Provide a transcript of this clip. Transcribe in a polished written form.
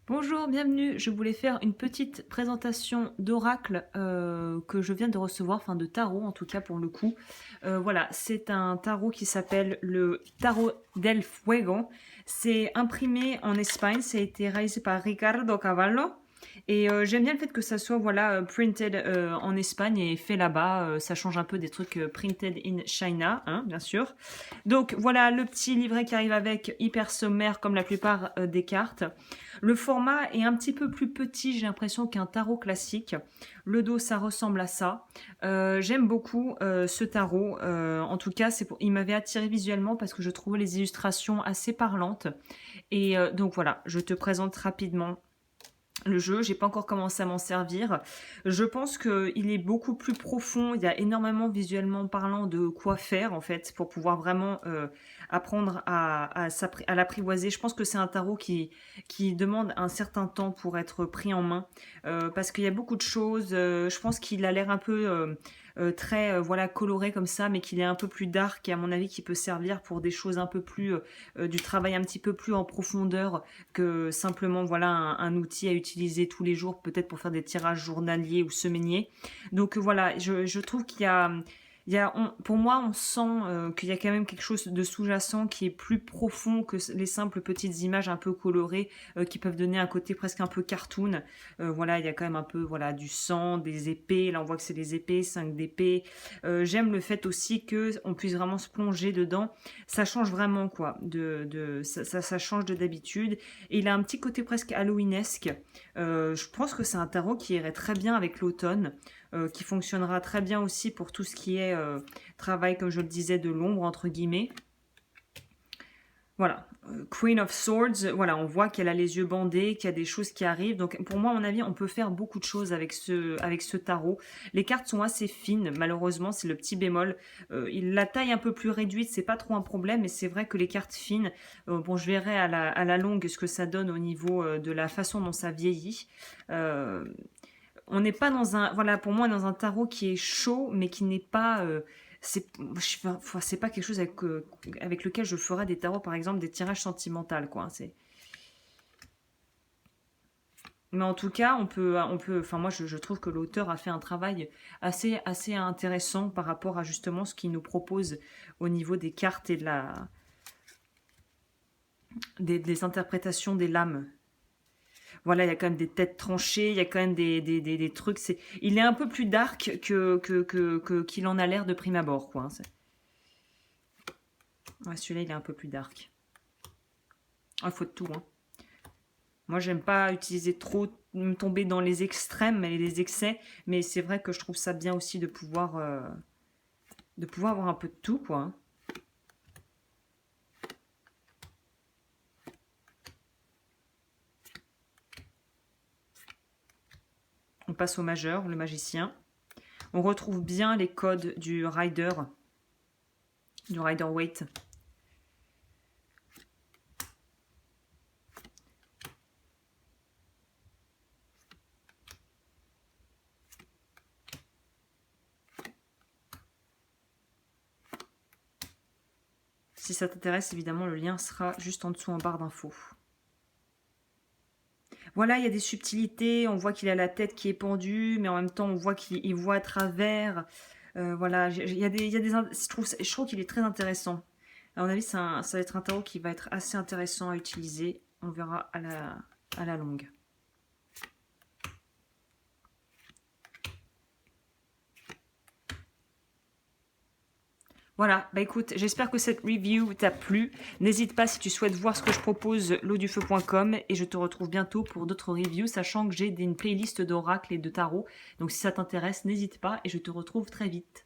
Bonjour, bienvenue. Je voulais faire une petite présentation d'oracle que je viens de recevoir, enfin de tarot en tout cas pour le coup. Voilà, c'est un tarot qui s'appelle le Tarot del Fuego. C'est imprimé en Espagne, ça a été réalisé par Ricardo Cavallo. Et j'aime bien le fait que ça soit voilà printed en Espagne et fait là-bas. Ça change un peu des trucs printed in China, hein, bien sûr. Donc voilà le petit livret qui arrive avec, hyper sommaire comme la plupart des cartes. Le format est un petit peu plus petit, j'ai l'impression, qu'un tarot classique. Le dos, ça ressemble à ça. J'aime beaucoup ce tarot. En tout cas, il m'avait attiré visuellement parce que je trouvais les illustrations assez parlantes. Et donc voilà, je te présente rapidement le jeu. J'ai pas encore commencé à m'en servir. Je pense qu'il est beaucoup plus profond. Il y a énormément visuellement parlant de quoi faire en fait pour pouvoir vraiment apprendre à l'apprivoiser. Je pense que c'est un tarot qui demande un certain temps pour être pris en main parce qu'il y a beaucoup de choses. Je pense qu'il a l'air un peu très voilà coloré comme ça, mais qu'il est un peu plus dark et à mon avis qui peut servir pour des choses un peu plus du travail un petit peu plus en profondeur que simplement voilà un outil à utiliser tous les jours, peut-être pour faire des tirages journaliers ou semainiers. Donc voilà, je trouve pour moi, on sent qu'il y a quand même quelque chose de sous-jacent qui est plus profond que les simples petites images un peu colorées qui peuvent donner un côté presque un peu cartoon. Voilà, il y a quand même un peu voilà du sang, des épées. Là, on voit que c'est des épées, 5 d'épées. J'aime le fait aussi que on puisse vraiment se plonger dedans. Ça change vraiment quoi. Ça change de d'habitude. Et il a un petit côté presque halloweenesque. Je pense que c'est un tarot qui irait très bien avec l'automne qui fonctionnera très bien aussi pour tout ce qui est travail, comme je le disais, de l'ombre, entre guillemets. Voilà, Queen of Swords, voilà, on voit qu'elle a les yeux bandés, qu'il y a des choses qui arrivent. Donc pour moi, à mon avis, on peut faire beaucoup de choses avec ce tarot. Les cartes sont assez fines, malheureusement, c'est le petit bémol. La taille un peu plus réduite, c'est pas trop un problème, mais c'est vrai que les cartes fines, bon, je verrai à la longue ce que ça donne au niveau de la façon dont ça vieillit. Euh, on n'est pas dans un, voilà, pour moi, dans un tarot qui est chaud, mais qui n'est pas, c'est pas quelque chose avec lequel je ferais des tarots, par exemple, des tirages sentimentaux, quoi. Mais en tout cas, enfin, moi, je trouve que l'auteur a fait un travail assez intéressant par rapport à justement ce qu'il nous propose au niveau des cartes et des interprétations des lames. Voilà, il y a quand même des têtes tranchées, il y a quand même des trucs. Il est un peu plus dark qu'il en a l'air de prime abord, quoi. Ouais, celui-là, il est un peu plus dark. Il faut de tout, hein. Moi, j'aime pas utiliser trop, me tomber dans les extrêmes et les excès, mais c'est vrai que je trouve ça bien aussi de pouvoir avoir un peu de tout, quoi, hein. On passe au majeur, le magicien. On retrouve bien les codes du Rider-Waite. Si ça t'intéresse, évidemment, le lien sera juste en dessous en barre d'infos. Voilà, il y a des subtilités, on voit qu'il a la tête qui est pendue, mais en même temps, on voit qu'il voit à travers. Voilà, je trouve qu'il est très intéressant. À mon avis, ça va être un tarot qui va être assez intéressant à utiliser. On verra à la longue. Voilà, bah écoute, j'espère que cette review t'a plu. N'hésite pas si tu souhaites voir ce que je propose, lodufeu.com, et je te retrouve bientôt pour d'autres reviews, sachant que j'ai une playlist d'oracles et de tarot. Donc si ça t'intéresse, n'hésite pas et je te retrouve très vite.